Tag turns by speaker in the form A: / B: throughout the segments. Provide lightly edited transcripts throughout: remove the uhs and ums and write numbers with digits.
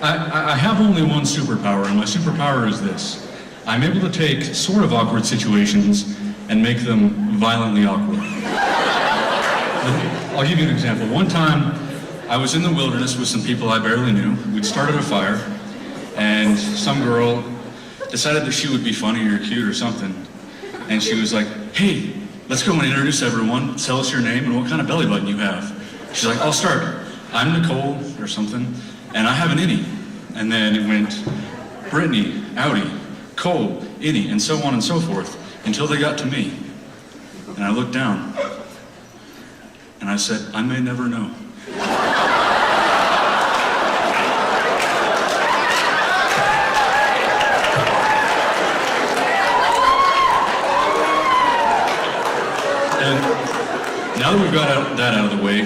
A: I have only one superpower, and my superpower is this. I'm able to take sort of awkward situations and make them violently awkward. I'll give you an example. One time, I was in the wilderness with some people I barely knew. We'd started a fire, and some girl decided that she would be funny or cute or something. And she was like, hey, let's go and introduce everyone, tell us your name and what kind of belly button you have. She's like, I'll start. I'm Nicole or something, and I have an innie. And then it went Brittany, Audi, Cole, innie, and so on and so forth, until they got to me. And I looked down, and I said, I may never know. And now that we've got that out of the way,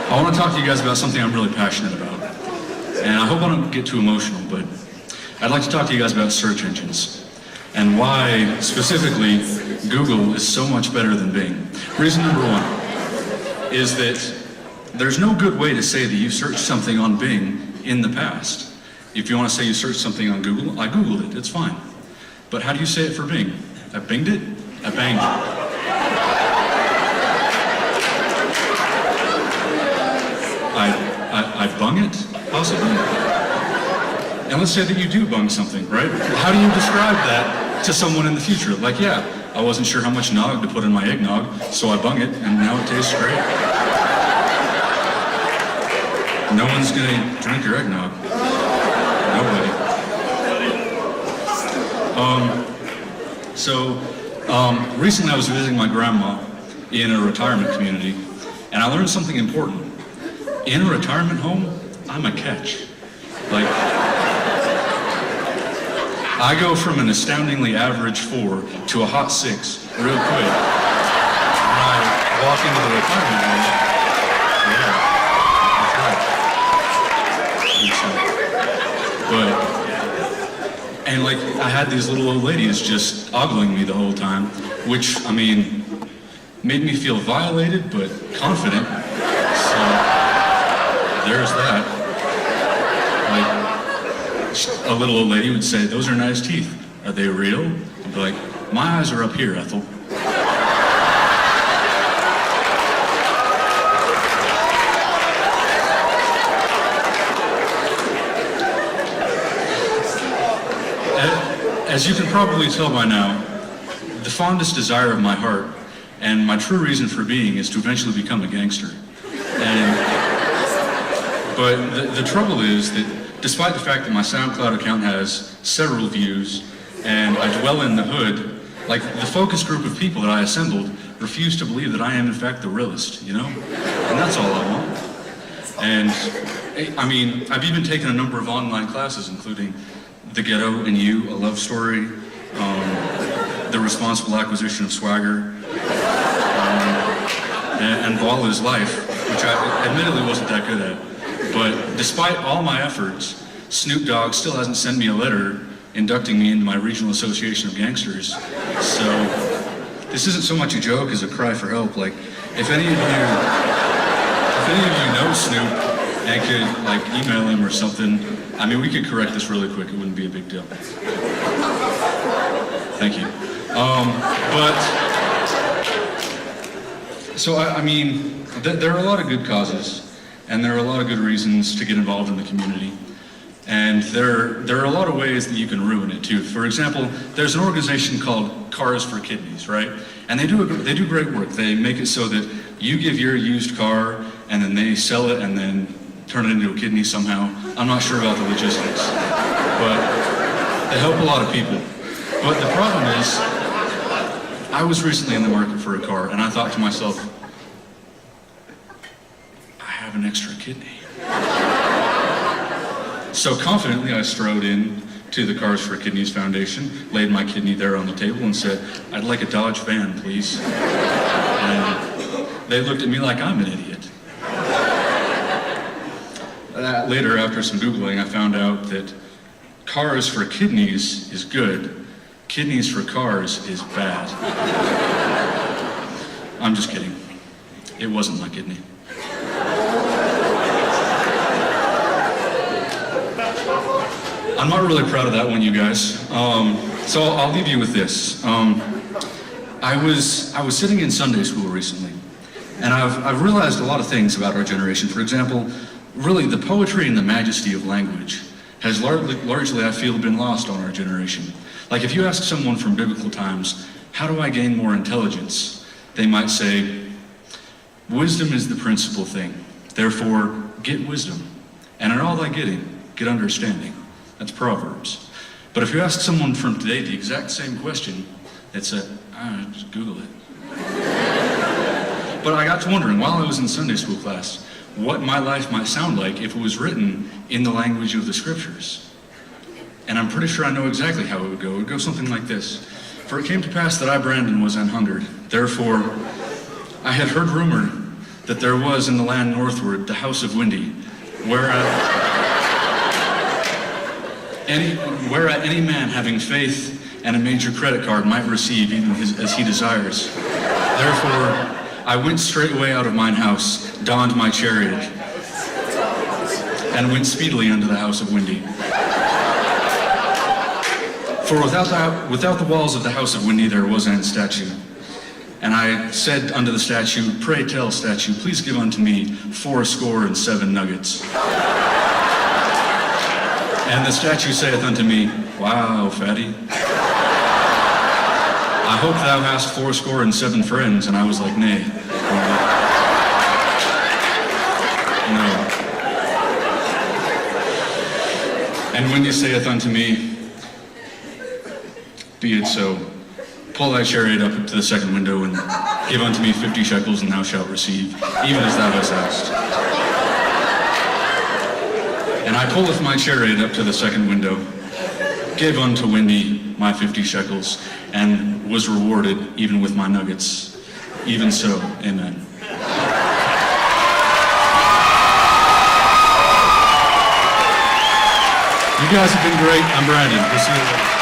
A: I want to talk to you guys about something I'm really passionate about. And I hope I don't get too emotional, but I'd like to talk to you guys about search engines and why, specifically, Google is so much better than Bing. Reason number one is that there's no good way to say that you searched something on Bing in the past. If you want to say you searched something on Google, I Googled it, it's fine. But how do you say it for Bing? I binged it? I banged it. I bung it, possibly? And let's say that you do bung something, right? How do you describe that to someone in the future? Like, yeah, I wasn't sure how much nog to put in my eggnog, so I bung it, and now it tastes great. No one's gonna drink your eggnog. Nobody. Recently I was visiting my grandma in a retirement community, and I learned something important. In a retirement home, I'm a catch. Like, I go from an astoundingly average 4 to a hot 6 real quick. When I walk into the retirement home, yeah, that's right. And like, I had these little old ladies just ogling me the whole time, which, I mean, made me feel violated, but confident. So, there's that. Like, a little old lady would say, those are nice teeth. Are they real? I'd be like, my eyes are up here, Ethel. As you can probably tell by now, the fondest desire of my heart and my true reason for being is to eventually become a gangster. But the trouble is that despite the fact that my SoundCloud account has several views and I dwell in the hood, like the focus group of people that I assembled refuse to believe that I am in fact the realest, you know? And that's all I want. And I mean, I've even taken a number of online classes, including The Ghetto and You, a love story, The Responsible Acquisition of Swagger, and Ball is Life, which I admittedly wasn't that good at. But despite all my efforts, Snoop Dogg still hasn't sent me a letter inducting me into my regional association of gangsters. So this isn't so much a joke as a cry for help. Like, if any of you know Snoop and could like email him or something, I mean, we could correct this really quick. It wouldn't be a big deal. Thank you. So I mean, there are a lot of good causes. And there are a lot of good reasons to get involved in the community. And there are a lot of ways that you can ruin it too. For example, there's an organization called Cars for Kidneys, right? And they do great work. They make it so that you give your used car and then they sell it and then turn it into a kidney somehow. I'm not sure about the logistics, but they help a lot of people. But the problem is, I was recently in the market for a car and I thought to myself, an extra kidney. So confidently I strode in to the Cars for Kidneys Foundation, laid my kidney there on the table and said, I'd like a Dodge van, please. And they looked at me like I'm an idiot. Later, after some Googling, I found out that Cars for Kidneys is good, Kidneys for Cars is bad. I'm just kidding. It wasn't my kidney. I'm not really proud of that one, you guys. So I'll leave you with this. I was sitting in Sunday school recently, and I've realized a lot of things about our generation. For example, really the poetry and the majesty of language has largely, I feel, been lost on our generation. Like if you ask someone from biblical times, how do I gain more intelligence? They might say, wisdom is the principal thing. Therefore, get wisdom. And in all thy getting, get understanding. That's Proverbs. But if you ask someone from today the exact same question, they'd say, just Google it. But I got to wondering, while I was in Sunday school class, what my life might sound like if it was written in the language of the scriptures. And I'm pretty sure I know exactly how it would go. It would go something like this. For it came to pass that I, Brandon, was an hungered. Therefore, I had heard rumor that there was in the land northward the house of Windy, whereat any man having faith and a major credit card might receive even as he desires. Therefore, I went straightway out of mine house, donned my chariot, and went speedily unto the house of Windy. For without the walls of the house of Windy there was an statue. And I said unto the statue, pray tell, statue, please give unto me 77 nuggets. And the statue saith unto me, wow, fatty. I hope thou hast 77 friends. And I was like, nay. No. And Windy saith unto me, be it so. Pull thy chariot up to the second window and give unto me 50 shekels, and thou shalt receive, even as thou hast asked. And I pulleth my chariot up to the second window, gave unto Windy my 50 shekels, and was rewarded even with my nuggets. Even so, amen. You guys have been great. I'm Brandon. We'll see you later.